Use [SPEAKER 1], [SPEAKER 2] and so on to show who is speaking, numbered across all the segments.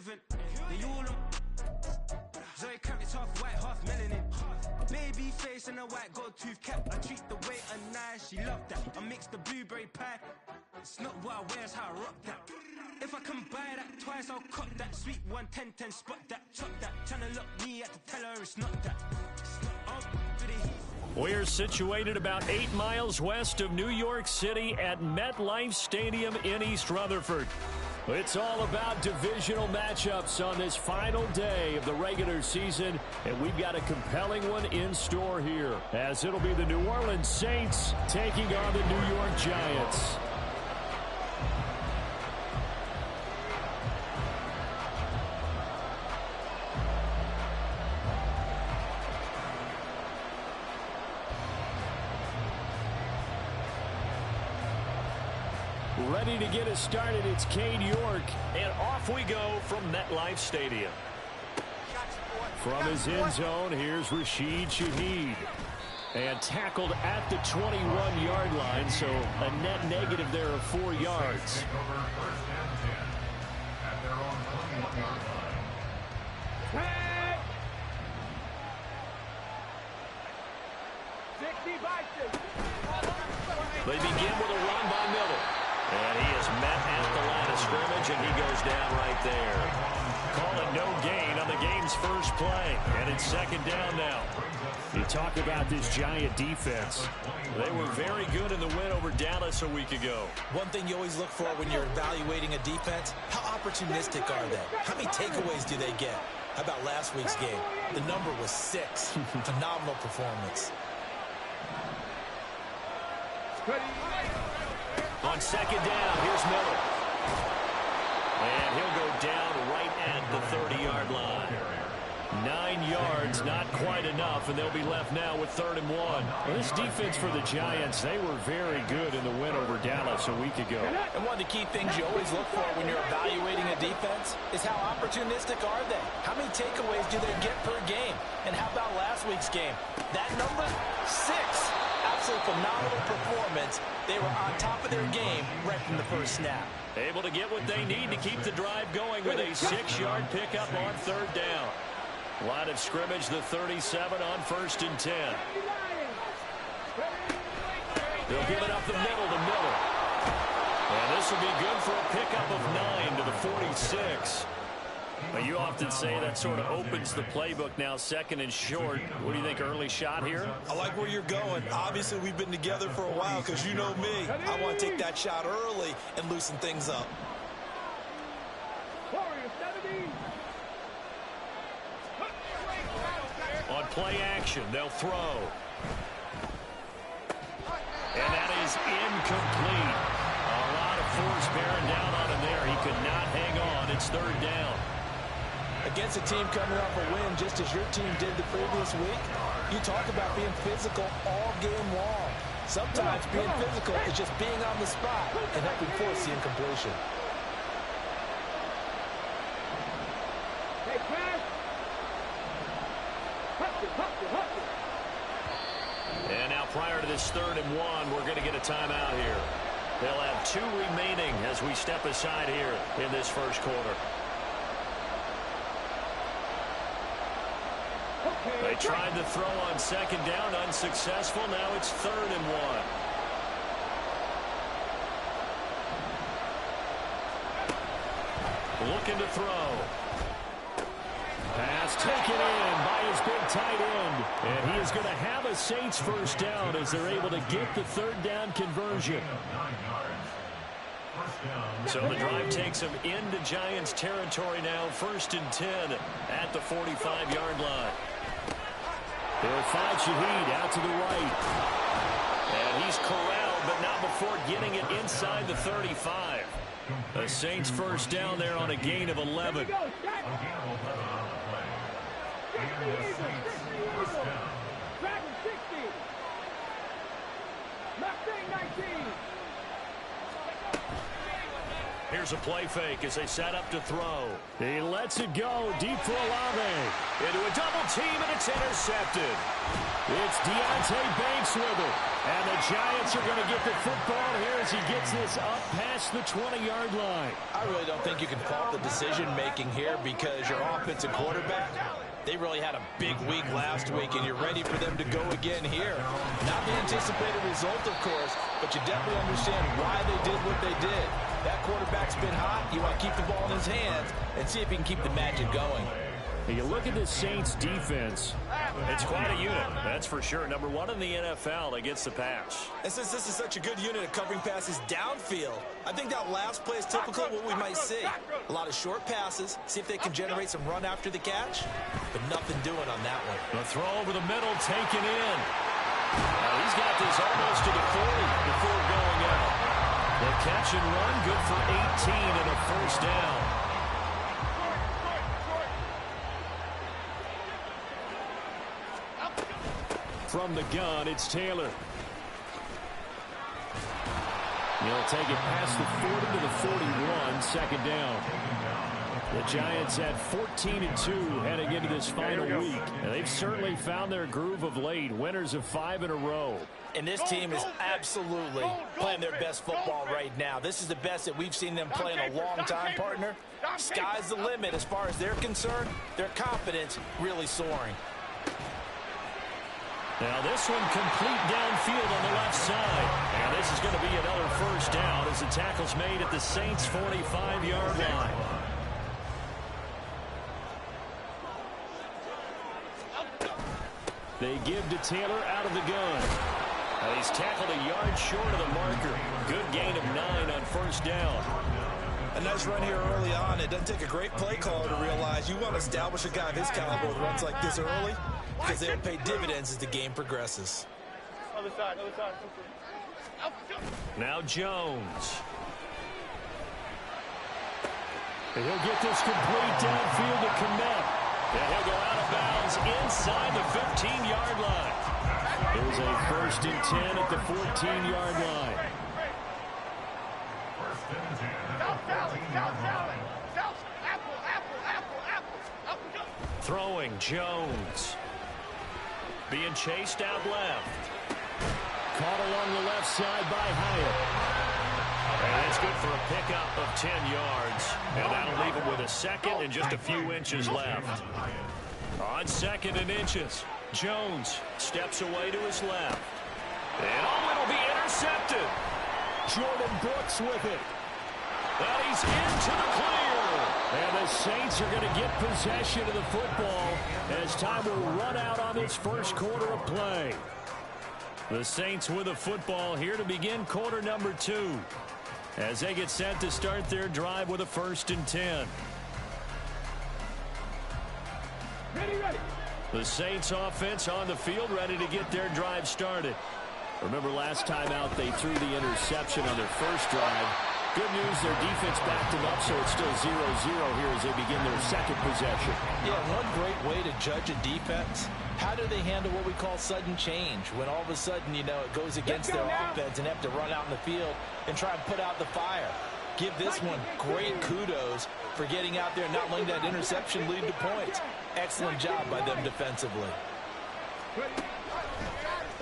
[SPEAKER 1] irrelevant. They all Zoe Kravitz half white, half melanin. Baby face and a white gold tooth cap. I treat the waiter nice, she loved that. I mix the blueberry pie. It's not what I wear, it's how I rock that. If I can buy that twice, I'll cut that. Sweet 110, spot that, chop that. Tryna lock me, I have to tell her it's not that. It's not up to the heat.
[SPEAKER 2] We're situated about 8 miles west of New York City at MetLife Stadium in East Rutherford. It's all about divisional matchups on this final day of the regular season, and we've got a compelling one in store here, as it'll be the New Orleans Saints taking on the New York Giants. Ready to get us started, it's Cade York. And off we go from MetLife Stadium. From his end zone, here's Rashid Shaheed. And tackled at the 21-yard line, so a net negative there of 4 yards. They begin with a run by Miller. And he is met at the line of scrimmage, and he goes down right there. Call it no gain on the game's first play. And it's second down now. You talk about this Giant defense. They were very good in the win over Dallas a week ago.
[SPEAKER 3] One thing you always look for when you're evaluating a defense, how opportunistic are they? How many takeaways do they get? How about last week's game? The number was 6. Phenomenal performance.
[SPEAKER 2] On second down, here's Miller. And he'll go down right at the 30-yard line. 9 yards, not quite enough, and they'll be left now with 3rd and 1. Well, this defense for the Giants, they were very good in the win over Dallas a week ago.
[SPEAKER 3] And one of the key things you always look for when you're evaluating a defense is how opportunistic are they? How many takeaways do they get per game? And how about last week's game? That number, 6. Absolutely phenomenal performance. They were on top of their game right from the first snap.
[SPEAKER 2] Able to get what they need to keep the drive going with a 6-yard pickup on 3rd down. Line of scrimmage, the 37 on 1st and 10. They'll give it up the middle to Miller. And this will be good for a pickup of 9 to the 46. Now, you often say that sort of opens the playbook now, 2nd and short. What do you think, early shot here?
[SPEAKER 3] I like where you're going. Obviously, we've been together for a while because you know me. I want to take that shot early and loosen things up.
[SPEAKER 2] On play action, they'll throw. And that is incomplete. A lot of force bearing down on him there. He could not hang on. It's 3rd down.
[SPEAKER 3] Against a team coming off a win just as your team did the previous week, you talk about being physical all game long. Sometimes being physical is just being on the spot and helping force the incompletion.
[SPEAKER 2] And now prior to this 3rd and 1, we're going to get a timeout here. They'll have 2 remaining as we step aside here in this first quarter. They tried to throw on 2nd down, unsuccessful. Now it's 3rd and 1. Looking to throw. Pass taken in by his big tight end. And he is going to have a Saints first down as they're able to get the 3rd down conversion. So the drive takes them into Giants territory now. 1st and 10 at the 45-yard line. They'll find Shaheed out to the right. And he's corralled, but not before getting it inside the 35. The Saints first down there on a gain of 11. Here's a play fake as they set up to throw. He lets it go deep for Olave. Into a double team, and it's intercepted. It's Deontay Banks with it. And the Giants are going to get the football here as he gets this up past the 20-yard line.
[SPEAKER 3] I really don't think you can fault the decision-making here because your offensive quarterback, they really had a big week last week, and you're ready for them to go again here. Not the anticipated result, of course, but you definitely understand why they did what they did. That quarterback's been hot. You want to keep the ball in his hands and see if he can keep the magic going.
[SPEAKER 2] You look at the Saints defense. It's quite a unit, that's for sure. Number one in the NFL against the pass.
[SPEAKER 3] And since this is such a good unit of covering passes downfield, I think that last play is typical of what we might see. A lot of short passes, see if they can generate some run after the catch, but nothing doing on that one.
[SPEAKER 2] The throw over the middle taken in. Now he's got this almost to the 40 before going out. The catch and run, good for 18 and a first down. From the gun, it's Taylor. He'll take it past the 40 to the 41, second down. The Giants at 14-2 heading into this final week. And they've certainly found their groove of late, winners of 5 in a row.
[SPEAKER 3] And this team is absolutely playing their best football right now. This is the best that we've seen them play in a long time, partner. Sky's the limit as far as they're concerned. Their confidence really soaring.
[SPEAKER 2] Now this one complete downfield on the left side. And this is going to be another first down as the tackle's made at the Saints' 45-yard line. They give to Taylor out of the gun. He's tackled a yard short of the marker. Good gain of 9 on first down.
[SPEAKER 3] A nice run here early on. It doesn't take a great play caller to realize you want to establish a guy of his caliber with runs like this early because they'll pay dividends as the game progresses.
[SPEAKER 4] Other side, other side.
[SPEAKER 2] Now Jones. And he'll get this complete downfield to Kmet. And he'll go out of bounds inside the 15-yard line. There's a 1st and 10 at the 14-yard line. Throwing Jones. Being chased out left. Caught along the left side by Hyatt. And it's good for a pickup of 10 yards. And that'll leave him with a second and just a few inches left. On 2nd and inches, Jones steps away to his left. And it'll be intercepted. Jordan Brooks with it. And he's into the clear. And the Saints are going to get possession of the football as time will run out on this first quarter of play. The Saints with the football here to begin quarter number 2 as they get set to start their drive with a 1st and 10.
[SPEAKER 4] Ready.
[SPEAKER 2] The Saints offense on the field ready to get their drive started. Remember last time out they threw the interception on their first drive. Good news, their defense backed them up, so it's still 0-0 here as they begin their second possession. Yeah, one great way to judge a defense, how do they handle what we call sudden change? When all of a sudden, you know, it goes against their offense and have to run out in the field and try and put out the fire. Give this one great kudos for getting out there and not letting that interception lead to points. Excellent job by them defensively.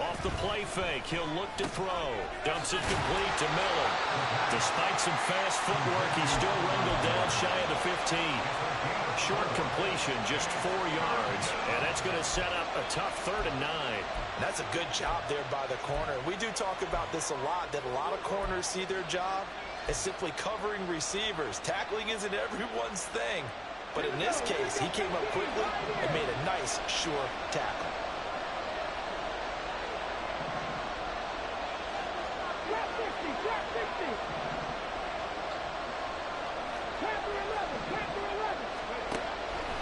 [SPEAKER 2] Off the play fake, he'll look to throw. Dumps it complete to Miller. Despite some fast footwork, he's still wrangled down shy of the 15. Short completion, just 4 yards. And that's going to set up a tough 3rd and 9. That's a good job there by the corner. We do talk about this a lot, that a lot of corners see their job as simply covering receivers. Tackling isn't everyone's thing. But in this case, he came up quickly and made a nice, sure tackle.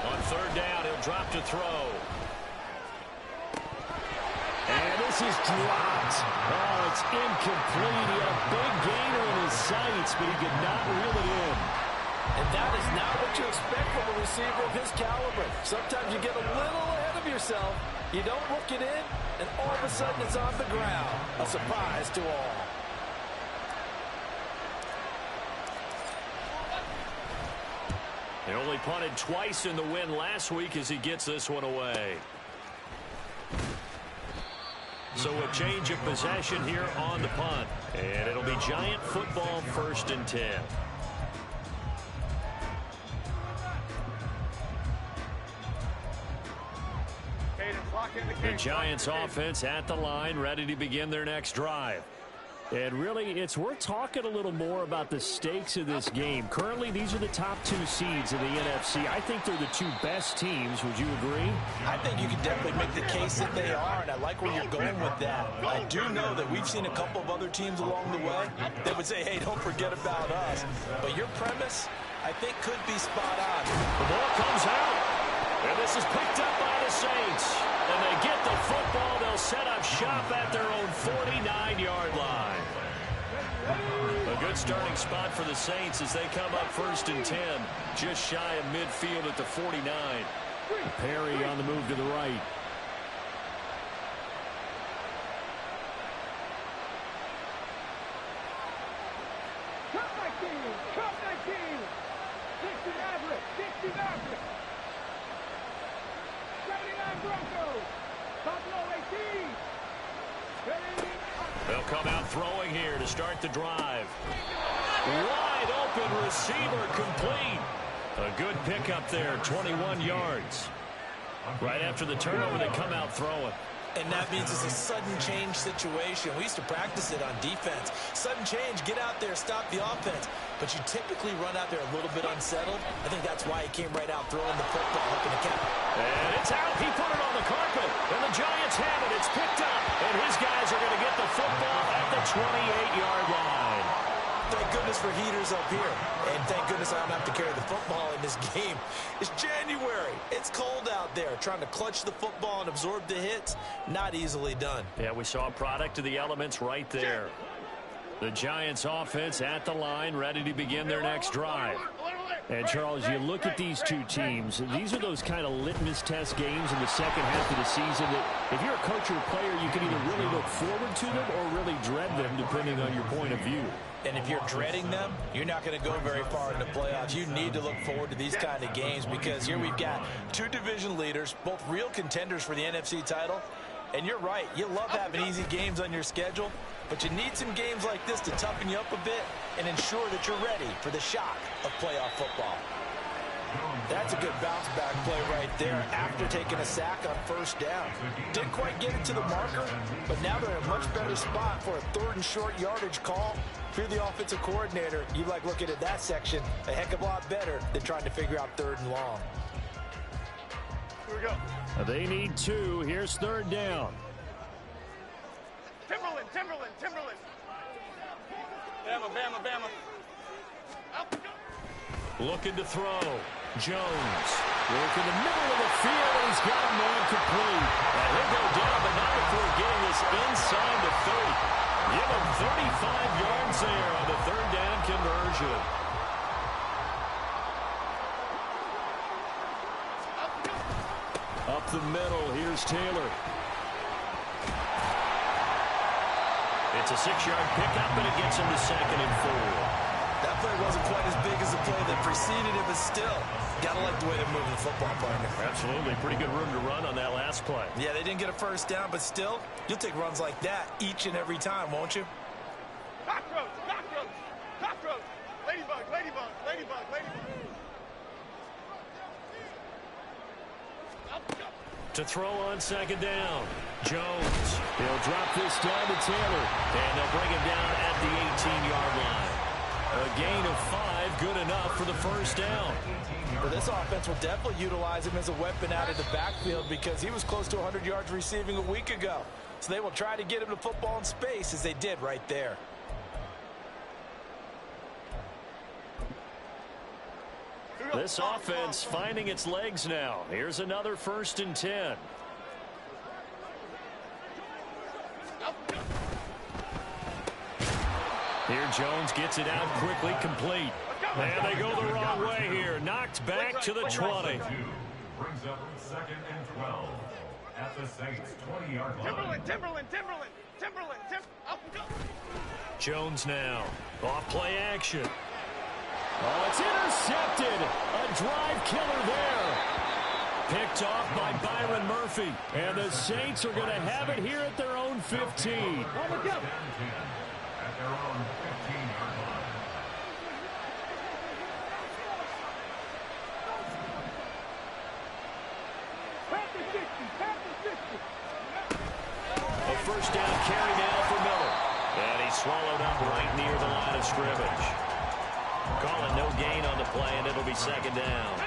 [SPEAKER 2] On 3rd down, he'll drop to throw. And this is dropped. Oh, it's incomplete. He had a big gainer in his sights, but he could not reel it in. And that is not what you expect from a receiver of his caliber. Sometimes you get a little ahead of yourself. You don't hook it in, and all of a sudden it's on the ground. A surprise to all. He only punted twice in the win last week as he gets this one away. So a change of possession here on the punt. And it'll be Giant football, 1st and 10. The Giants offense at the line, ready to begin their next drive. And really, it's worth talking a little more about the stakes of this game. Currently, these are the top 2 seeds in the NFC. I think they're the 2 best teams. Would you agree?
[SPEAKER 3] I think you can definitely make the case that they are, and I like where you're going with that. I do know that we've seen a couple of other teams along the way that would say, hey, don't forget about us. But your premise, I think, could be spot on.
[SPEAKER 2] The ball comes out, and this is picked up by the Saints. And they get the football. They'll set up shop at their own 49-yard line. A good starting spot for the Saints as they come up 1st and 10, just shy of midfield at the 49. Perry on the move to the right.
[SPEAKER 4] Cut 19, 60 average, 79 Broncos, Buffalo 18.
[SPEAKER 2] They'll come out throwing here to start the drive. Wide open receiver, complete. A good pickup there, 21 yards. Right after the turnover, they come out throwing.
[SPEAKER 3] And that means it's a sudden change situation. We used to practice it on defense. Sudden change, get out there, stop the offense. But you typically run out there a little bit unsettled. I think that's why he came right out throwing the football up in the cap.
[SPEAKER 2] And it's out. He put it on the carpet. And the Giants have it. It's picked up. And his guys are going to get the football at the 28-yard line.
[SPEAKER 3] Thank goodness for heaters up here. And thank goodness I don't have to carry the football in this game. It's January. It's cold out there. Trying to clutch the football and absorb the hits, not easily done.
[SPEAKER 2] Yeah, we saw a product of the elements right there. The Giants offense at the line, ready to begin their next drive. And, Charles, you look at these 2 teams, these are those kind of litmus test games in the second half of the season that if you're a coach or a player, you can either really look forward to them or really dread them, depending on your point of view.
[SPEAKER 3] And if you're dreading them, you're not going to go very far in the playoffs. You need to look forward to these kind of games because here we've got 2 division leaders, both real contenders for the NFC title. And you're right, you love having easy games on your schedule, but you need some games like this to toughen you up a bit and ensure that you're ready for the shock of playoff football. That's a good bounce-back play right there after taking a sack on 1st down. Didn't quite get it to the marker, but now they're in a much better spot for a 3rd and short yardage call. If you're the offensive coordinator, you like looking at that section a heck of a lot better than trying to figure out 3rd and long.
[SPEAKER 4] Here we go.
[SPEAKER 2] They need 2. Here's 3rd down.
[SPEAKER 4] Timberland. Bama. Up.
[SPEAKER 2] Looking to throw. Jones. Work in the middle of the field, and he's got a man complete. And he'll go down, but not before getting this inside the 30. Give him 35 yards there on the 3rd down conversion. Up the middle, here's Taylor. It's a 6-yard pickup, and it gets him to 2nd and 4.
[SPEAKER 3] That play wasn't quite as big as the play that preceded it, but still, got to like the way they're moving the football, partner.
[SPEAKER 2] Absolutely. Pretty good room to run on that last play.
[SPEAKER 3] Yeah, they didn't get a 1st down, but still, you'll take runs like that each and every time, won't you?
[SPEAKER 4] Cockroach. Ladybug.
[SPEAKER 2] To throw on 2nd down. Jones. He'll drop this down to Taylor. And they'll bring him down at the 18-yard line. A gain of 5, good enough for the 1st down.
[SPEAKER 3] Well, this offense will definitely utilize him as a weapon out of the backfield because he was close to 100 yards receiving a week ago. So they will try to get him the football in space as they did right there.
[SPEAKER 2] This offense finding its legs now. Here's another 1st and 10. Here Jones gets it out quickly, complete. And they go the wrong way here. Knocked back to the 20.
[SPEAKER 5] Brings up 2nd and 12 at the Saints 20-yard line.
[SPEAKER 4] Timberland.
[SPEAKER 2] Jones now. Off play action. Oh, it's intercepted. A drive killer there. Picked off by Byron Murphy. And the Saints are going to have it here at their own 15.
[SPEAKER 5] At their own 15-yard line.
[SPEAKER 2] A first down carry now for Miller. And he's swallowed up right near the line of scrimmage. Calling no gain on the play, and it'll be second down.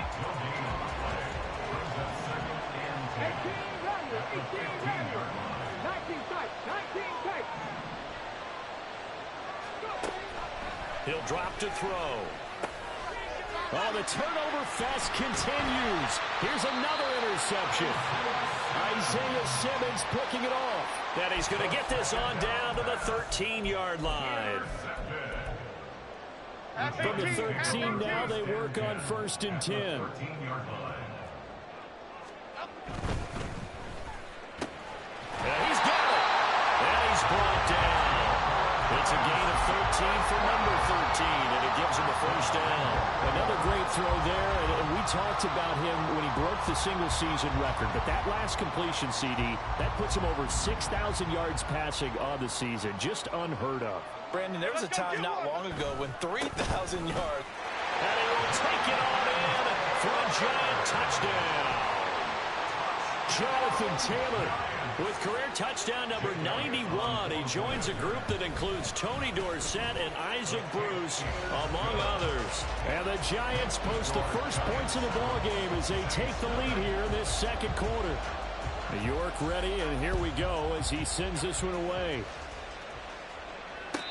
[SPEAKER 2] He'll drop to throw. Oh, the turnover fest continues. Here's another interception. Isaiah Simmons picking it off. And he's going to get this on down to the 13-yard line. From the 13 now, they work on 1st and 10.
[SPEAKER 5] 13-yard line.
[SPEAKER 2] And he's got it. And he's brought down. It's a gain of 13 for number 13, and it gives him a first down. Another great throw there, and we talked about him when he broke the single-season record. But that last completion, CD, that puts him over 6,000 yards passing on the season. Just unheard of.
[SPEAKER 3] Brandon, there was a time not long ago when 3,000 yards.
[SPEAKER 2] And he will take it on in for a giant touchdown. Jonathan Taylor with career touchdown number 91. He joins a group that includes Tony Dorsett and Isaac Bruce, among others. And the Giants post the first points of the ball game as they take the lead here in this second quarter. York ready, and here we go as he sends this one away.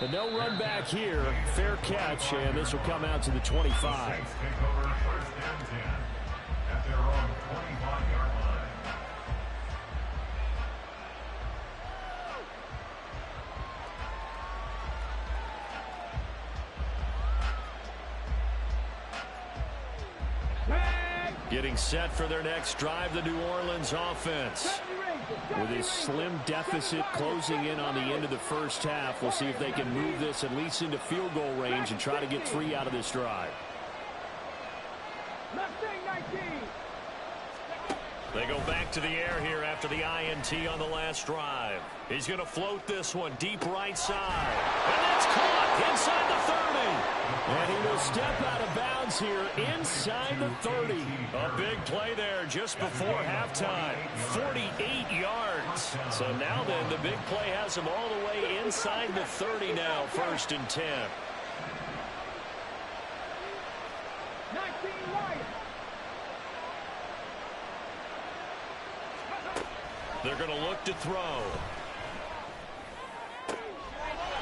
[SPEAKER 2] But no run back here. Fair catch, and this will come out to the 25.
[SPEAKER 5] Take over 1st and 10 at their own 25-yard line.
[SPEAKER 2] Getting set for their next drive, the New Orleans offense. With his slim deficit closing in on the end of the first half, we'll see if they can move this at least into field goal range and try to get 3 out of this drive. They go back to the air here after the INT on the last drive. He's going to float this one deep right side. And that's caught inside the 30. And he will step out of bounds here inside the 30. A big play there just before halftime. 48 yards. So now then, the big play has him all the way inside the 30 now, 1st and 10. They're going to look to throw.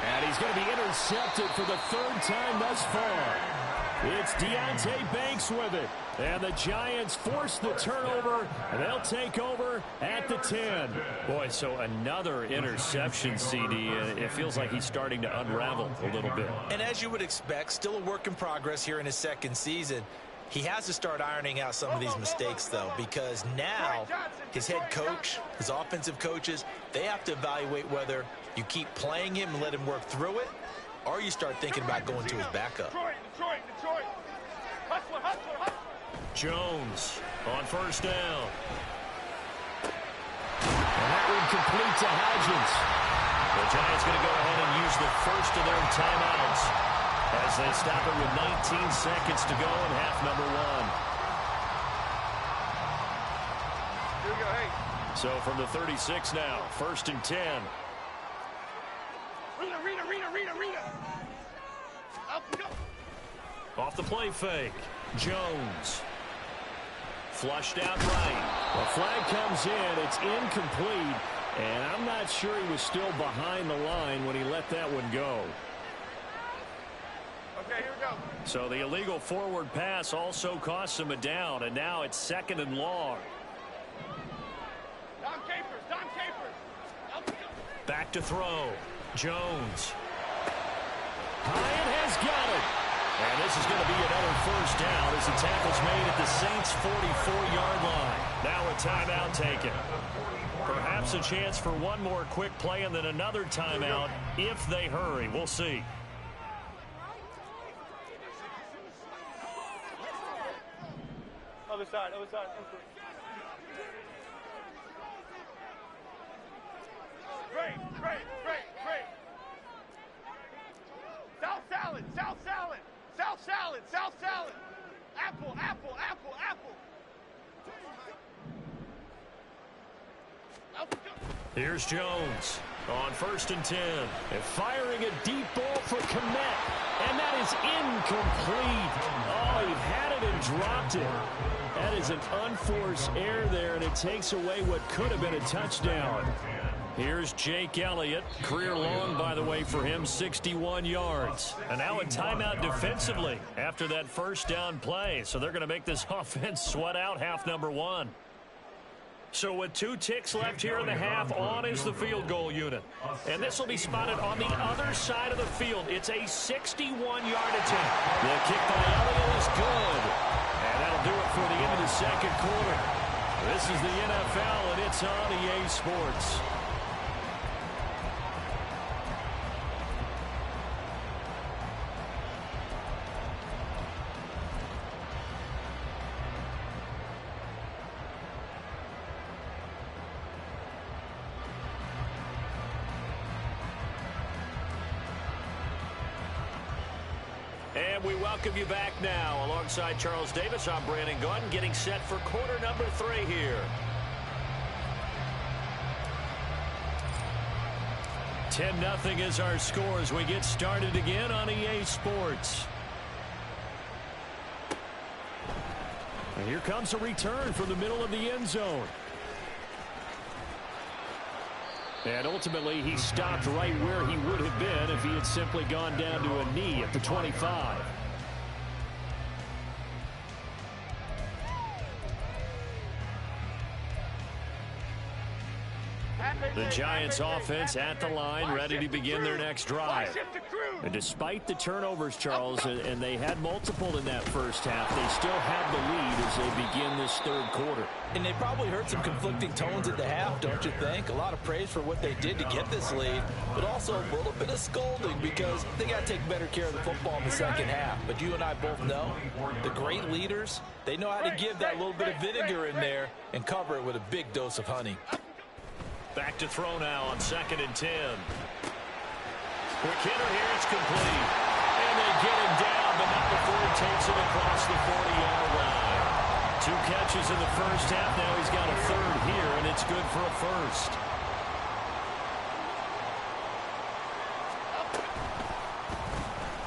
[SPEAKER 2] And he's going to be intercepted for the 3rd time thus far. It's Deonte Banks with it. And the Giants force the turnover, and they'll take over at the 10. Boy, so another interception, CD. It feels like he's starting to unravel a little bit.
[SPEAKER 3] And as you would expect, still a work in progress here in his second season. He has to start ironing out some of these mistakes, though, because now his head coach, his offensive coaches, they have to evaluate whether you keep playing him and let him work through it, or you start thinking about going to his backup.
[SPEAKER 4] Detroit. Hustler.
[SPEAKER 2] Jones on 1st down. And that one complete to Hodgins. The Giants going to go ahead and use the first of their timeouts as they stop it with 19 seconds to go in half number 1.
[SPEAKER 4] Here we go, hey.
[SPEAKER 2] So from the 36 now, 1st and 10.
[SPEAKER 4] Rita. Up we go.
[SPEAKER 2] Off the play fake. Jones. Flushed out right. The flag comes in. It's incomplete. And I'm not sure he was still behind the line when he let that one go.
[SPEAKER 4] Okay, here we go.
[SPEAKER 2] So the illegal forward pass also costs him a down. And now it's 2nd and long.
[SPEAKER 4] Don Capers. Up we go.
[SPEAKER 2] Back to throw. Jones. Hyatt has got it. And this is going to be another first down as the tackle's made at the Saints' 44-yard line. Now a timeout taken. Perhaps a chance for one more quick play and then another timeout if they hurry. We'll see.
[SPEAKER 4] Other side, other side. Great. South salad. Apple.
[SPEAKER 2] Here's Jones on 1st and 10. And firing a deep ball for Kmet. And that is incomplete. Oh, he had it and dropped it. That is an unforced error there, and it takes away what could have been a touchdown. Here's Jake Elliott. Career long, by the way, for him, 61 yards. And now a timeout defensively after that first down play. So they're going to make this offense sweat out half number one. So with 2 ticks left here in the half, on is the field goal unit. And this will be spotted on the other side of the field. It's a 61-yard attempt. The kick by Elliott is good. And that'll do it for the end of the second quarter. This is the NFL, and it's on EA Sports. And we welcome you back now. Alongside Charles Davis, I'm Brandon Gunn, getting set for quarter number 3 here. 10-0 is our score as we get started again on EA Sports. And here comes a return from the middle of the end zone. And ultimately, he stopped right where he would have been if he had simply gone down to a knee at the 25. The Giants offense at the line, ready to begin their next drive. And despite the turnovers, Charles, and they had multiple in that first half, they still have the lead as they begin this third quarter.
[SPEAKER 3] And they probably heard some conflicting tones at the half, don't you think? A lot of praise for what they did to get this lead, but also a little bit of scolding because they got to take better care of the football in the second half. But you and I both know the great leaders, they know how to give that little bit of vinegar in there and cover it with a big dose of honey.
[SPEAKER 2] Back to throw now on 2nd and 10. Quick hitter here, it's complete. And they get him down, but not before he takes it across the 40-yard line. 2 catches in the first half. Now he's got a third here, and it's good for a first.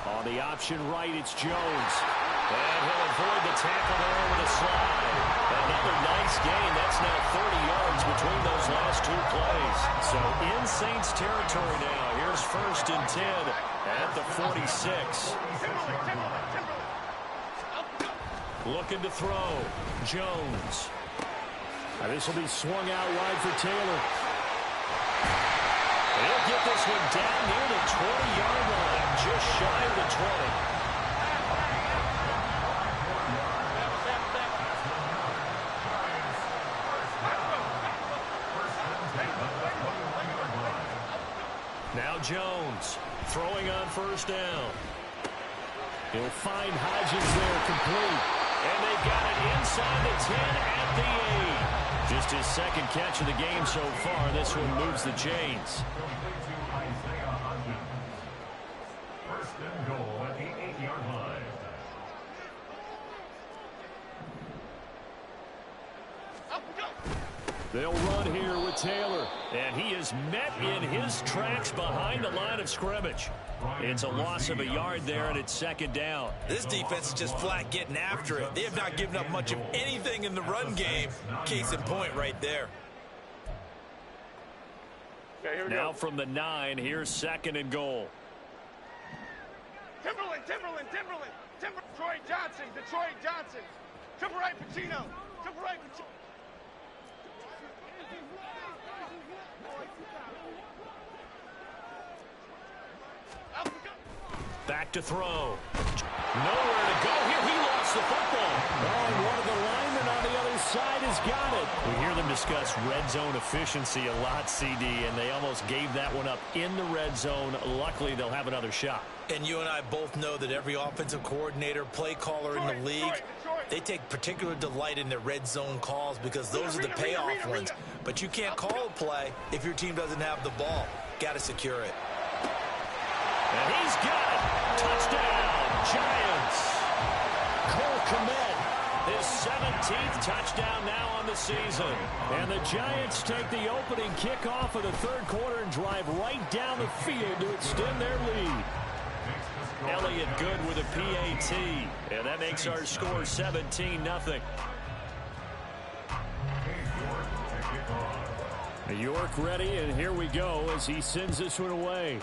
[SPEAKER 2] On the option right, it's Jones. And he'll avoid the tackle there with a slide. Another nice gain. That's now 30 yards between those last 2 plays. So in Saints territory now. Here's 1st and 10 at the 46. Looking to throw. Jones. This will be swung out wide for Taylor. He'll get this one down near the 20-yard line. Just shy of the 20. Now Jones throwing on 1st down. He'll find Hodges there complete. And they've got it inside the 10 at the 8. Just his 2nd catch of the game so far. This one moves the chains.
[SPEAKER 5] 1st and goal at the 8-yard line.
[SPEAKER 2] They'll run here with Taylor. And he is met in his tracks behind the line of scrimmage. It's a loss of a yard there, and it's 2nd down.
[SPEAKER 3] This defense is just flat getting after it. They have not given up much of anything in the run game. Case in point right there.
[SPEAKER 4] Okay, here we
[SPEAKER 2] Now
[SPEAKER 4] go.
[SPEAKER 2] from the 9, here's 2nd and goal.
[SPEAKER 4] Timberland. Troy Johnson. Triple right, Pacino.
[SPEAKER 2] Back to throw. Nowhere to go here. He lost the football. Oh, and one of the linemen on the other side has got it. We hear them discuss red zone efficiency a lot, CD, and they almost gave that one up in the red zone. Luckily, they'll have another shot.
[SPEAKER 3] And you and I both know that every offensive coordinator, play caller in the league, they take particular delight in their red zone calls because those are the payoff ones. But you can't call a play if your team doesn't have the ball. Got to secure it.
[SPEAKER 2] And he's got it. Touchdown, Giants. Cole Kmet, his 17th touchdown now on the season. And the Giants take the opening kickoff of the third quarter and drive right down the field to extend their lead. Elliott good with a PAT, and that makes our score 17-0. York ready, and here we go as he sends this one away.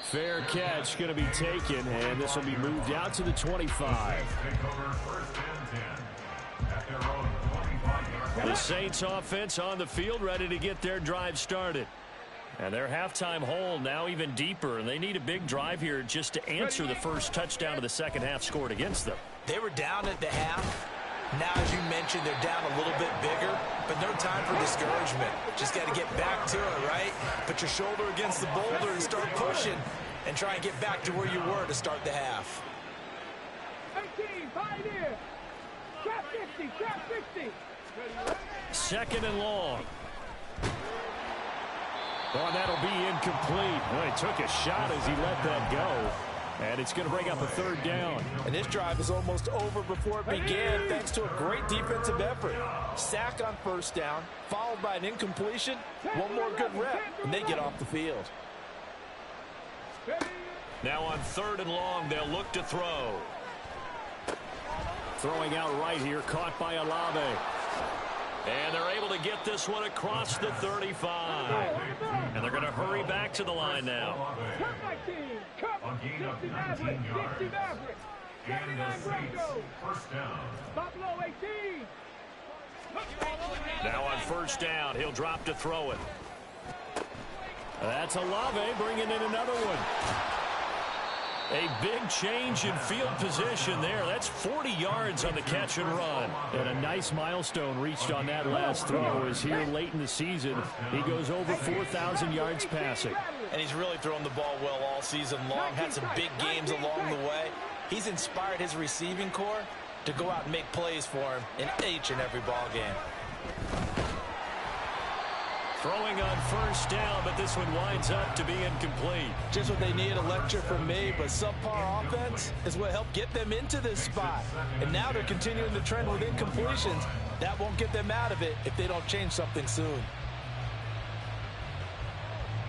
[SPEAKER 2] Fair catch going to be taken, and this will be moved out to the 25. The Saints offense on the field ready to get their drive started. And their halftime hole now even deeper, and they need a big drive here just to answer the first touchdown of the second half scored against them.
[SPEAKER 3] They were down at the half. Now, as you mentioned, they're down a little bit bigger, but no time for discouragement. Just got to get back to it, right? Put your shoulder against the boulder and start pushing and try and get back to where you were to start the half.
[SPEAKER 4] 18, pioneer. Trap 50, trap 50.
[SPEAKER 2] Second and long. Oh, and that'll be incomplete. Well, he took a shot as he let that go. And it's going to bring up a third down.
[SPEAKER 3] And this drive is almost over before it began thanks to a great defensive effort. Sack on first down, followed by an incompletion. One more good rep, and they get off the field.
[SPEAKER 2] Now on third and long, they'll look to throw. Throwing out right here, caught by Olave. And they're able to get this one across the 35. And they're going to hurry back to the line now.
[SPEAKER 5] A gain of 19 yards. And the Saints first down.
[SPEAKER 2] Now on first down, he'll drop to throw it. That's Olave bringing in another one. A big change in field position there. That's 40 yards on the catch and run. And a nice milestone reached on that last throw as here late in the season, he goes over 4,000 yards passing.
[SPEAKER 3] And he's really thrown the ball well all season long. Had some big games along the way. He's inspired his receiving corps to go out and make plays for him in each and every ball game.
[SPEAKER 2] Throwing on first down, but this one winds up to be incomplete.
[SPEAKER 3] Just what they need, a lecture from me, but subpar offense is what helped get them into this spot. And now they're continuing the trend with incompletions. That won't get them out of it if they don't change something soon.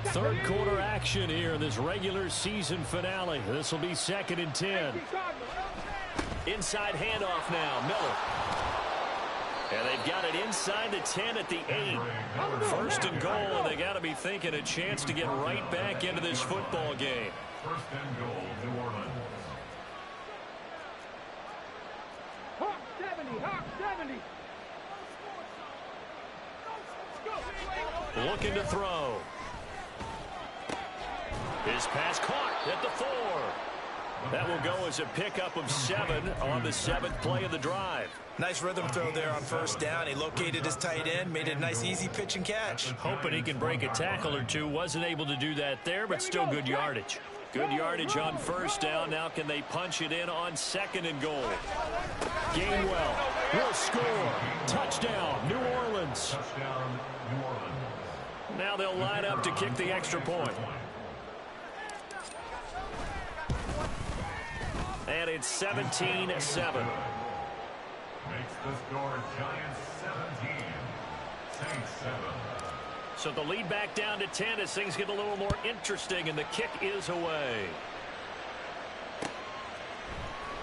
[SPEAKER 2] Third quarter action here in this regular season finale. This will be 2nd and 10. Inside handoff now, Miller. And they've got it inside the 10 at the 8. First and goal, and they got to be thinking a chance to get right back into this football game.
[SPEAKER 5] First and goal, New Orleans.
[SPEAKER 4] Hawk 70, Hawk 70.
[SPEAKER 2] Looking to throw. His pass caught at the 4. That will go as a pickup of 7 on the 7th play of the drive.
[SPEAKER 3] Nice rhythm throw there on first down. He located his tight end, made it a nice easy pitch and catch.
[SPEAKER 2] Hoping he can break a tackle or two. Wasn't able to do that there, but still good yardage. Good yardage on first down. Now can they punch it in on 2nd and goal? Gainwell will score. Touchdown, New Orleans.
[SPEAKER 5] Touchdown, New Orleans.
[SPEAKER 2] Now they'll line up to kick the extra point. And it's 17-7.
[SPEAKER 5] Makes the score Giants 17, Saints 7.
[SPEAKER 2] So the lead back down to 10 as things get a little more interesting, and the kick is away.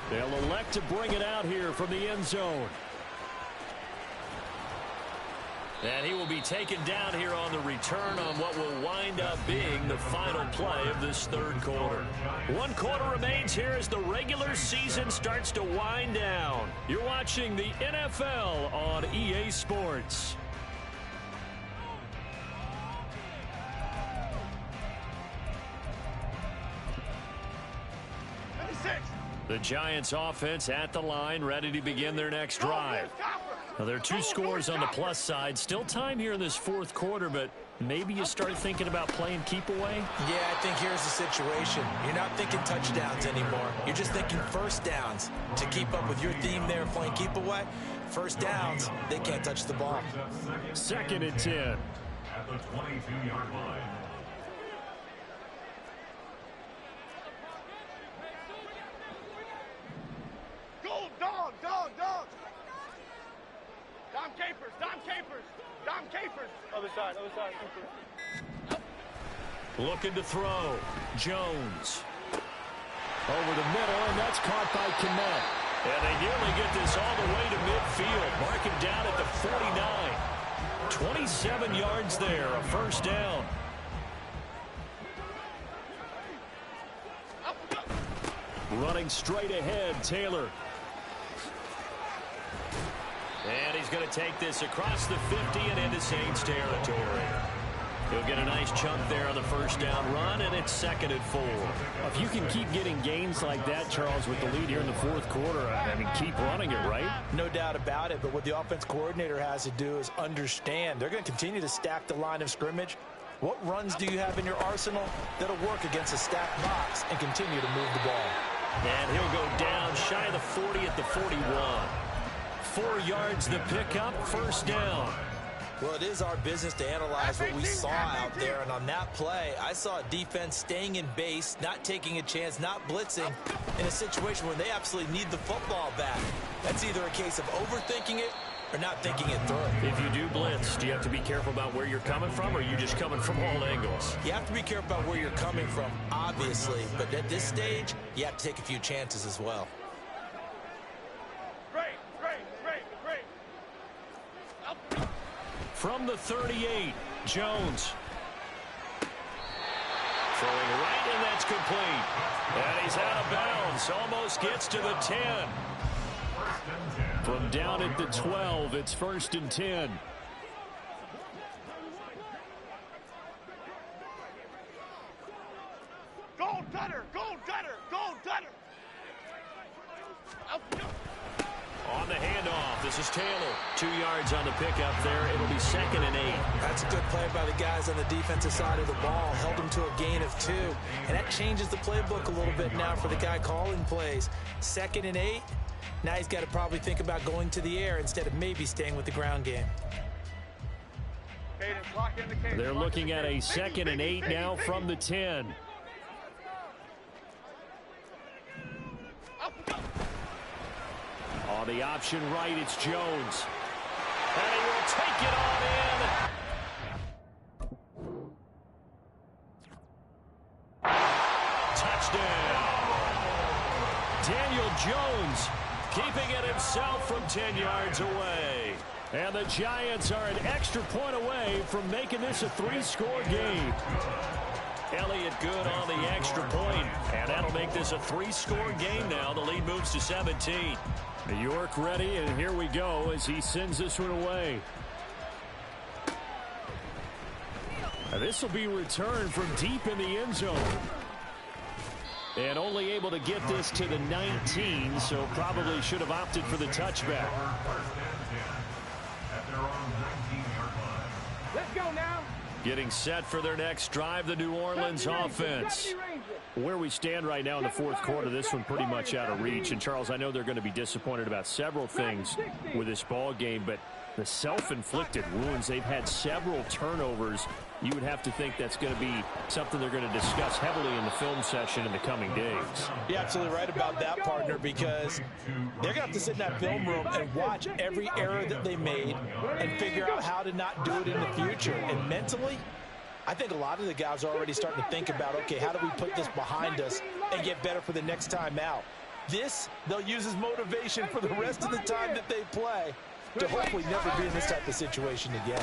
[SPEAKER 2] They'll elect to bring it out here from the end zone. And he will be taken down here on the return on what will wind up being the final play of this third quarter. 1 quarter remains here as the regular season starts to wind down. You're watching the NFL on EA Sports. The Giants offense at the line, ready to begin their next drive. Now, there are 2 scores on the plus side. Still time here in this 4th quarter, but maybe you start thinking about playing keep away?
[SPEAKER 3] Yeah, I think here's the situation. You're not thinking touchdowns anymore. You're just thinking first downs. To keep up with your theme there of playing keep away, first downs, they can't touch the ball.
[SPEAKER 2] 2nd and 10.
[SPEAKER 5] At the 22-yard line.
[SPEAKER 4] Go, dog, dog, dog. Dom Capers, Dom Capers, Dom Capers. Other side, other side.
[SPEAKER 2] Looking to throw. Jones. Over the middle, and that's caught by Kmet. And they nearly get this all the way to midfield. Mark him down at the 49. 27 yards there, a first down. Running straight ahead, Taylor. And he's going to take this across the 50 and into Saints territory. He'll get a nice chunk there on the first down run, and it's 2nd and 4. If you can keep getting gains like that, Charles, with the lead here in the 4th quarter, I mean, keep running it, right?
[SPEAKER 3] No doubt about it, but what the offense coordinator has to do is understand. They're going to continue to stack the line of scrimmage. What runs do you have in your arsenal that'll work against a stacked box and continue to move the ball?
[SPEAKER 2] And he'll go down shy of the 40 at the 41. 4 yards the pickup, first down.
[SPEAKER 3] Well, it is our business to analyze what we saw out there, and on that play, I saw a defense staying in base, not taking a chance, not blitzing, in a situation where they absolutely need the football back. That's either a case of overthinking it or not thinking it through.
[SPEAKER 2] If you do blitz, do you have to be careful about where you're coming from, or are you just coming from all angles?
[SPEAKER 3] You have to be careful about where you're coming from, obviously, but at this stage, you have to take a few chances as well.
[SPEAKER 2] From the 38, Jones. Throwing right, and that's complete. And he's out of bounds. Almost gets to the 10. From down at the 12, it's 1st and 10.
[SPEAKER 4] Go, Dutter, go, Dutter, go, Dutter.
[SPEAKER 2] On the handoff, this is Taylor. 2 yards on the pickup there. It'll be 2nd and 8.
[SPEAKER 3] That's a good play by the guys on the defensive side of the ball. Held them to a gain of 2. And that changes the playbook a little bit now for the guy calling plays. 2nd and 8. Now he's got to probably think about going to the air instead of maybe staying with the ground game.
[SPEAKER 2] They're looking at a 2nd and 8 now from the 10. On the option right, it's Jones. And he will take it on in. Touchdown. Daniel Jones keeping it himself from 10 yards away. And the Giants are an extra point away from making this a 3-score game. Elliott good on the extra point, and that'll make this a 3-score game now. The lead moves to 17. New York ready, and here we go as he sends this one away. This will be returned from deep in the end zone. And only able to get this to the 19, so probably should have opted for the touchback.
[SPEAKER 4] Let's go now.
[SPEAKER 2] Getting set for their next drive, the New Orleans offense. Where we stand right now in the 4th quarter, this one pretty much out of reach. And, Charles, I know they're going to be disappointed about several things with this ball game, but the self-inflicted wounds, they've had several turnovers. You would have to think that's going to be something they're going to discuss heavily in the film session in the coming days.
[SPEAKER 3] You're absolutely right about that, partner, because they're going to have to sit in that film room and watch every error that they made and figure out how to not do it in the future. And mentally, I think a lot of the guys are already starting to think about, okay, how do we put this behind us and get better for the next time out? This, they'll use as motivation for the rest of the time that they play to hopefully never be in this type of situation again.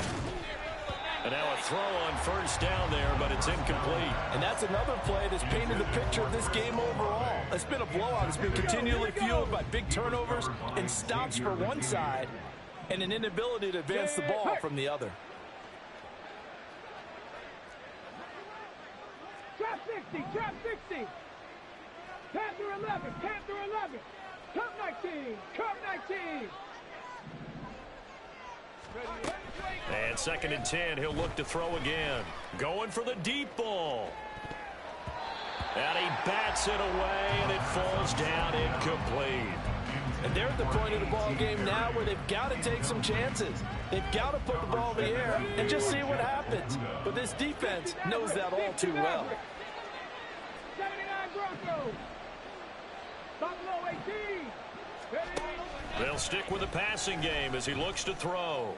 [SPEAKER 2] And now a throw on first down there, but it's incomplete.
[SPEAKER 3] And that's another play that's painted the picture of this game overall. It's been a blowout. It's been continually fueled by big turnovers and stops for one side and an inability to advance the ball from the other.
[SPEAKER 4] Trap 60, trap 60. Panther 11, Panther 11. Cup 19, Cup 19.
[SPEAKER 2] And 2nd and 10, he'll look to throw again. Going for the deep ball. And he bats it away, and it falls down incomplete.
[SPEAKER 3] And they're at the point of the ball game now where they've got to take some chances. They've got to put the ball in the air and just see what happens. But this defense knows that all too well.
[SPEAKER 4] 79 Broncos. Buffalo 18.
[SPEAKER 2] They'll stick with the passing game as he looks to throw.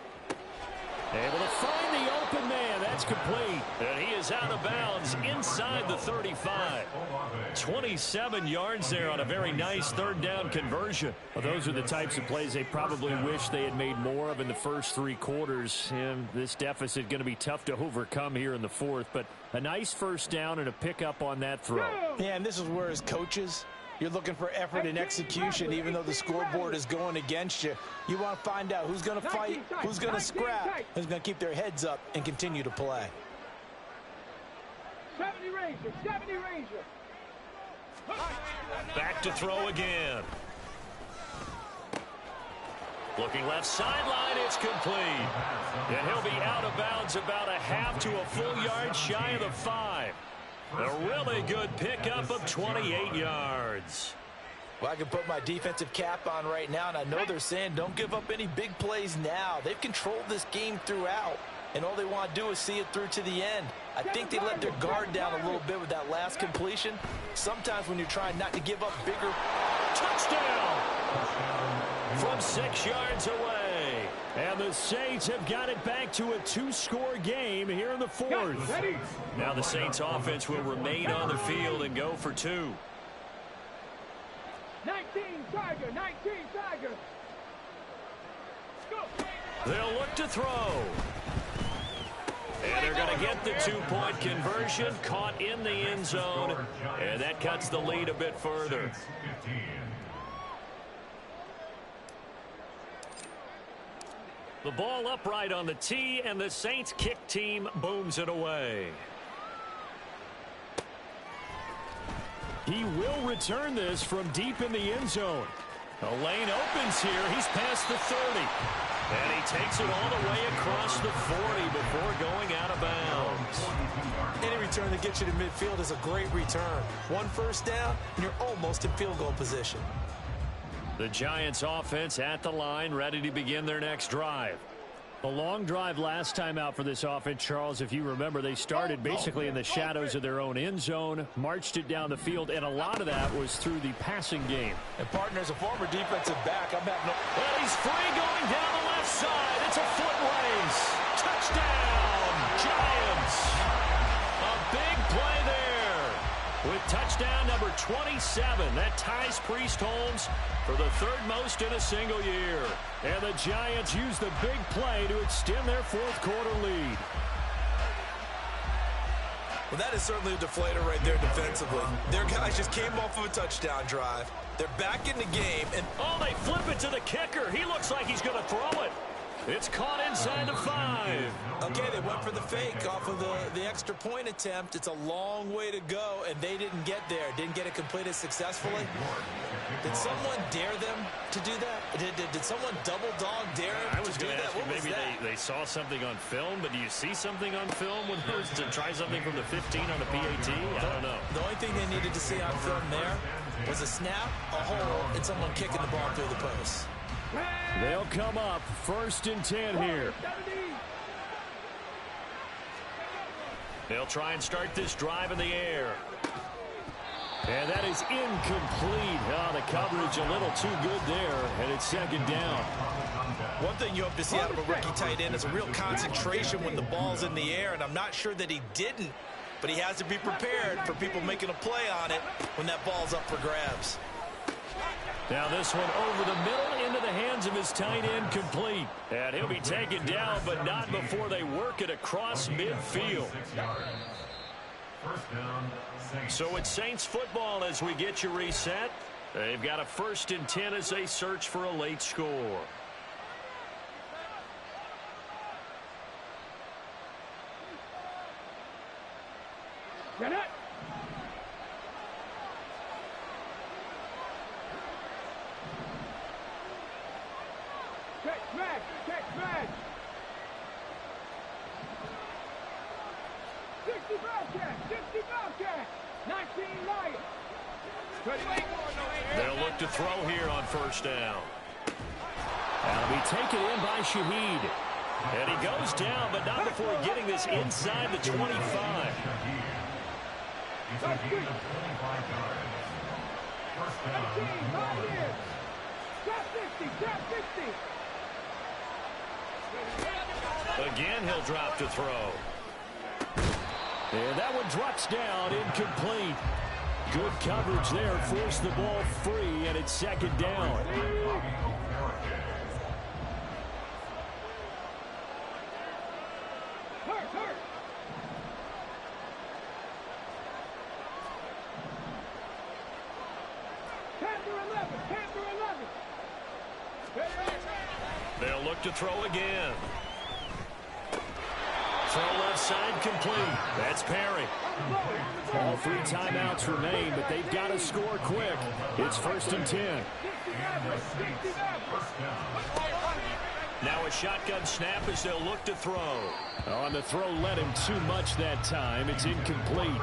[SPEAKER 2] Able to find the open man. That's complete. And he is out of bounds inside the 35. 27 yards there on a very nice 3rd down conversion. Well, those are the types of plays they probably wish they had made more of in the first 3 quarters. And this deficit going to be tough to overcome here in the 4th. But a nice 1st down and a pickup on that throw.
[SPEAKER 3] Yeah, and this is where as coaches, you're looking for effort and execution, even though the scoreboard is going against you. You want to find out who's going to fight, who's going to scrap, who's going to keep their heads up and continue to play.
[SPEAKER 4] 70 Ranger, 70 Ranger.
[SPEAKER 2] Back to throw again. Looking left sideline, it's complete. And he'll be out of bounds about a half to a full yard shy of the 5. A really good pickup of 28 yards.
[SPEAKER 3] Well, I can put my defensive cap on right now, and I know they're saying don't give up any big plays now. They've controlled this game throughout, and all they want to do is see it through to the end. I think they let their guard down a little bit with that last completion. Sometimes when you're trying not to give up bigger.
[SPEAKER 2] Touchdown! From 6 yards away. And the Saints have got it back to a 2-score game here in the 4th. Now the Saints offense will remain on the field and go for 2.
[SPEAKER 4] 19 Tiger, 19 Tiger. Go.
[SPEAKER 2] They'll look to throw. And they're going to get the 2-point conversion, caught in the end zone, and that cuts the lead a bit further. The ball upright on the tee, and the Saints kick team booms it away. He will return this from deep in the end zone. A lane opens here. He's past the 30. And he takes it all the way across the 40 before going out of bounds.
[SPEAKER 3] Any return that gets you to midfield is a great return. 1 first down, and you're almost in field goal position.
[SPEAKER 2] The Giants offense at the line, ready to begin their next drive. A long drive last time out for this offense, Charles. If you remember, they started basically in the shadows of their own end zone, marched it down the field, and a lot of that was through the passing game.
[SPEAKER 3] And partner, as a former defensive back, I'm having
[SPEAKER 2] Well, he's free going down the left side. It's a foot race. Touchdown, Giants. A big play there. With touchdown number 27, that ties Priest Holmes for the 3rd most in a single year. And the Giants use the big play to extend their 4th quarter lead.
[SPEAKER 3] Well, that is certainly a deflator right there defensively. Their guys just came off of a touchdown drive. They're back in the game. And
[SPEAKER 2] oh, they flip it to the kicker. He looks like he's going to throw it. It's caught inside the 5.
[SPEAKER 3] Okay, they went for the fake off of the extra point attempt. It's a long way to go, and they didn't get there. Didn't get it completed successfully. Did someone dare them to do that? Did someone double dog dare them to do that?
[SPEAKER 2] Ask you, maybe they saw something on film, but do you see something on film when it was to try something from the 15 on a PAT? I don't know.
[SPEAKER 3] The only thing they needed to see on film there was a snap, a hole, and someone kicking the ball through the post.
[SPEAKER 2] They'll come up 1st and 10 here. They'll try and start this drive in the air. And that is incomplete. Oh, the coverage a little too good there, and it's 2nd down.
[SPEAKER 3] One thing you hope to see out of a rookie tight end is a real concentration when the ball's in the air, and I'm not sure that he didn't, but he has to be prepared for people making a play on it when that ball's up for grabs.
[SPEAKER 2] Now this one over the middle into the hands of his tight end, complete. And he'll be taken down, but not before they work it across midfield. So it's Saints football as we get you reset. They've got a 1st and 10 as they search for a late score.
[SPEAKER 4] Get it. Check smash. Bobcat, 50 Bobcat, 19 Lions.
[SPEAKER 2] They'll look to throw here on first down. That'll be taken in by Shaheed. And he goes down, but not before getting this inside the 25.
[SPEAKER 5] It's a gain of 25 yards. First down.
[SPEAKER 4] 18, 5 years. Top 60, top 60.
[SPEAKER 2] Again, he'll drop to throw. And that one drops down, incomplete. Good coverage there, forced the ball free, and it's second down.
[SPEAKER 4] Hurt. Panther 11.
[SPEAKER 2] They'll look to throw again. Throw left side complete. That's Perry. All 3 timeouts remain, but they've got to score quick. It's 1st and 10. Now a shotgun snap as they'll look to throw. On the throw, led him too much that time. It's incomplete.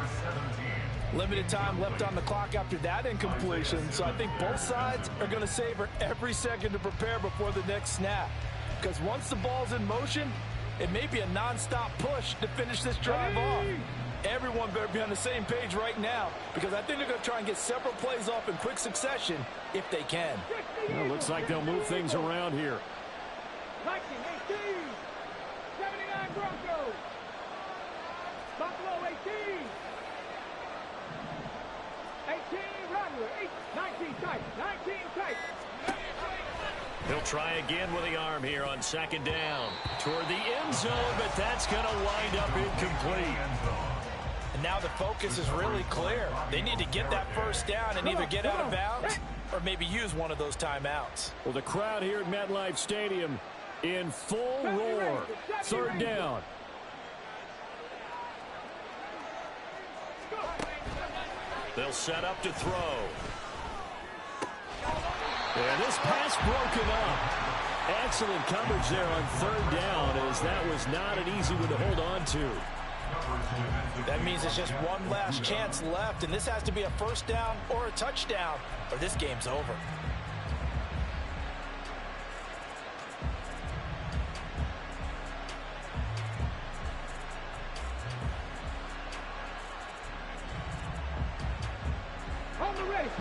[SPEAKER 3] Limited time left on the clock after that incompletion, so I think both sides are going to savor every second to prepare before the next snap. Because once the ball's in motion, it may be a non-stop push to finish this drive off. Everyone better be on the same page right now, because I think they're going to try and get several plays off in quick succession if they can.
[SPEAKER 2] Well, looks like they'll move things around here.
[SPEAKER 4] 19, 18. 79 Broncos. Buffalo 18. 18 Rattler. 19 tight. 19 tight.
[SPEAKER 2] He'll try again with the arm here on second down. Toward the end zone, but that's going to wind up incomplete.
[SPEAKER 3] And now the focus is really clear. They need to get that first down and either get out of bounds or maybe use one of those timeouts.
[SPEAKER 2] Well, the crowd here at MetLife Stadium in full roar. Third down. They'll set up to throw. And this pass broken up. Excellent coverage there on third down, as that was not an easy one to hold on to.
[SPEAKER 3] That means it's just one last chance left, and this has to be a first down or a touchdown, or this game's over.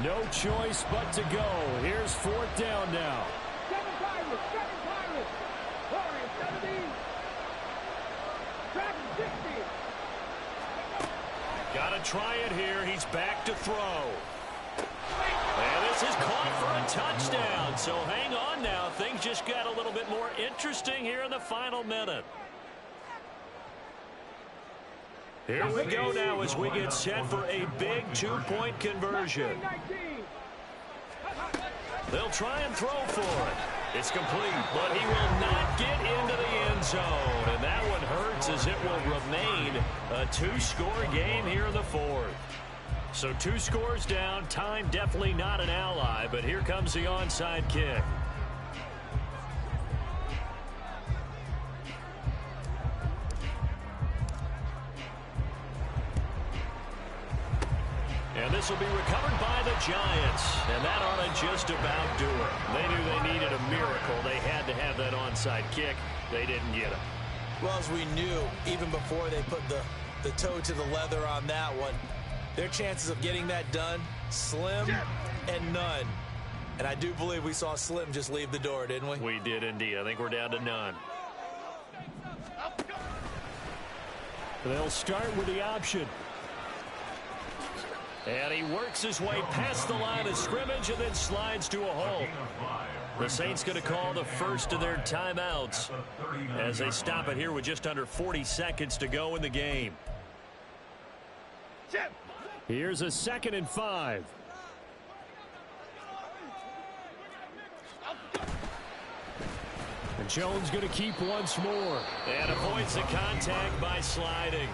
[SPEAKER 2] No choice but to go. Here's fourth down now.
[SPEAKER 4] 7 Pirates. Warriors 70. Dragons 60.
[SPEAKER 2] Got to try it here. He's back to throw. And this is caught for a touchdown. So hang on now. Things just got a little bit more interesting here in the final minute. Here we go now as we get set for a big two-point conversion. They'll try and throw for it. It's complete, but he will not get into the end zone. And that one hurts, as it will remain a 2-score game here in the fourth. So 2 scores down. Time definitely not an ally, but here comes the onside kick. And this will be recovered by the Giants. And that ought to just about do it. They knew they needed a miracle. They had to have that onside kick. They didn't get it.
[SPEAKER 3] Well, as we knew, even before they put the toe to the leather on that one, their chances of getting that done, slim and none. And I do believe we saw Slim just leave the door, didn't we?
[SPEAKER 2] We did indeed. I think we're down to none. They'll start with the option. And he works his way past the line of scrimmage and then slides to a hole. The Saints going to call the first of their timeouts as they stop it here with just under 40 seconds to go in the game. Here's a 2nd and 5. And Jones going to keep once more. And avoids the contact by sliding.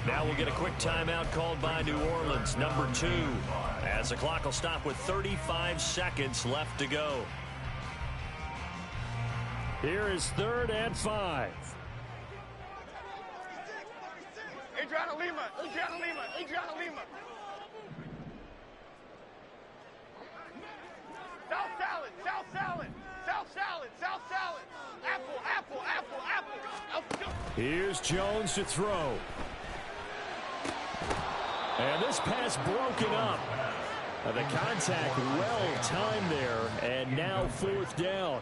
[SPEAKER 2] Now we'll get a quick timeout called by New Orleans, number 2, as the clock will stop with 35 seconds left to go. Here is 3rd and 5.
[SPEAKER 4] Adriana Lima. Adriana Lima. Adriana Lima. South salad. South salad. South salad. South salad. Apple. Apple. Apple. Apple.
[SPEAKER 2] Here's Jones to throw. And this pass broken up. The contact well timed there, and now 4th down.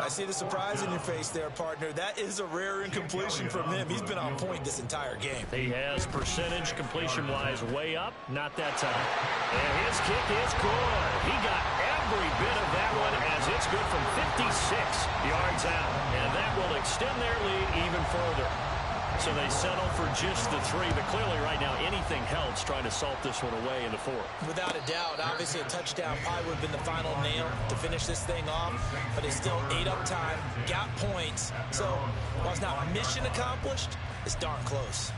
[SPEAKER 3] I see the surprise in your face there, partner. That is a rare incompletion from him. He's been on point this entire game.
[SPEAKER 2] He has percentage completion-wise way up. Not that time. And his kick is good. He got every bit of that one as it's good from 56 yards out. And that will extend their lead even further. So they settle for just the 3, but clearly right now anything helps trying to salt this one away in the 4th.
[SPEAKER 3] Without a doubt, obviously a touchdown probably would have been the final nail to finish this thing off, but it's still ate up time, got points, so while it's not mission accomplished, it's darn close.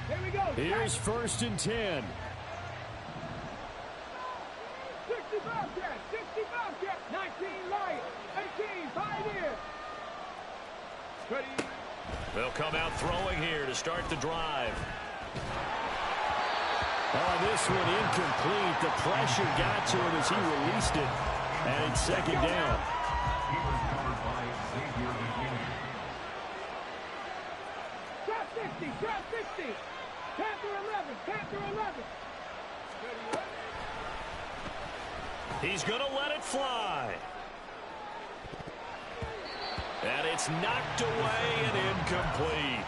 [SPEAKER 4] Here we go.
[SPEAKER 2] Here's 1st and 10.
[SPEAKER 4] 60 Bobcats. 60 Bobcats. 19 Lions. 18 Pioneers. Ready.
[SPEAKER 2] They'll come out throwing here to start the drive. Oh, this one incomplete. The pressure got to him as he released it. And it's 2nd down.
[SPEAKER 5] He was covered by Xavier McKinney.
[SPEAKER 4] Trap 60. Trap 60. Panther 11. Panther 11.
[SPEAKER 2] He's going to let it fly. And it's knocked away and incomplete.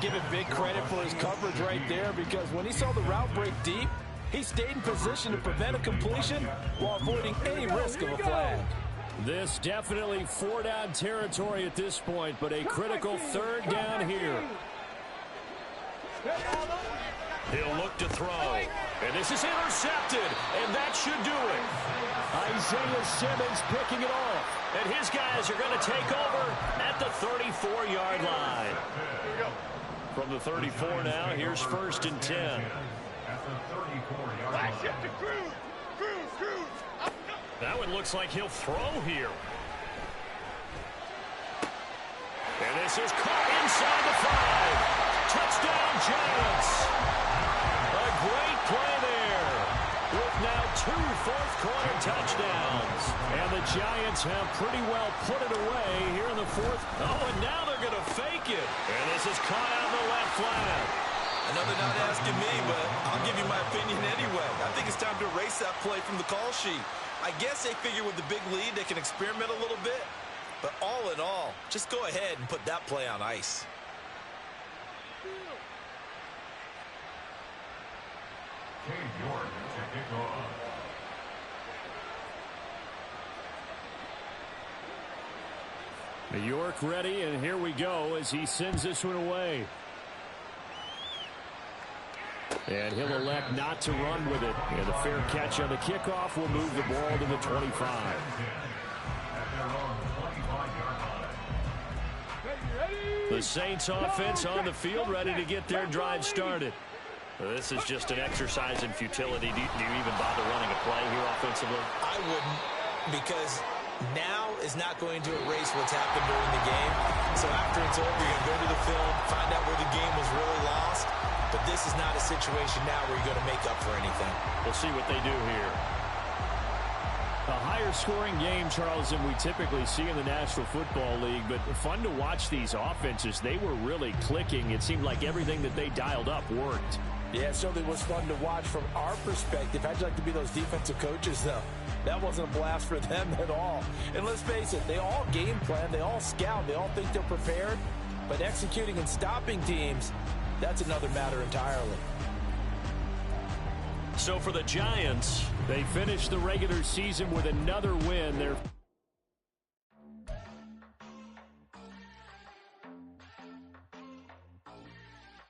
[SPEAKER 3] Give him big credit for his coverage right there, because when he saw the route break deep, he stayed in position to prevent a completion while avoiding any risk of a flag.
[SPEAKER 2] This definitely 4-down territory at this point, but a critical 3rd down here. He'll look to throw, and this is intercepted, and that should do it. Isaiah Simmons picking it off, and his guys are going to take over at the 34-yard line. From the 34 now, here's 1st and 10. That one looks like he'll throw here. And this is caught inside the 5. Touchdown, Giants. A great play there with now 2 fourth-quarter touchdowns. And the Giants have pretty well put it away here in the 4th. Oh, and now they're going to fake it. And this is caught out in the left flat.
[SPEAKER 3] I know they're not asking me, but I'll give you my opinion anyway. I think it's time to erase that play from the call sheet. I guess they figure with the big lead they can experiment a little bit. But all in all, just go ahead and put that play on ice.
[SPEAKER 5] Cade York to kick off.
[SPEAKER 2] New York ready, and here we go as he sends this one away. And he'll elect not to run with it. And a fair catch on the kickoff will move the ball to the 25. The Saints offense on the field ready to get their drive started. This is just an exercise in futility. Do you even bother running a play here offensively?
[SPEAKER 3] I wouldn't, because now is not going to erase what's happened during the game. So after it's over, you're going to go to the film, find out where the game was really lost. But this is not a situation now where you're going to make up for anything.
[SPEAKER 2] We'll see what they do here. A higher scoring game, Charles, than we typically see in the National Football League, but fun to watch these offenses. They were really clicking. It seemed like everything that they dialed up worked.
[SPEAKER 3] Yeah, it certainly was fun to watch from our perspective. How'd you like to be those defensive coaches, though? That wasn't a blast for them at all. And let's face it, they all game plan, they all scout, they all think they're prepared. But executing and stopping teams, that's another matter entirely.
[SPEAKER 2] So for the Giants, they finished the regular season with another win. They're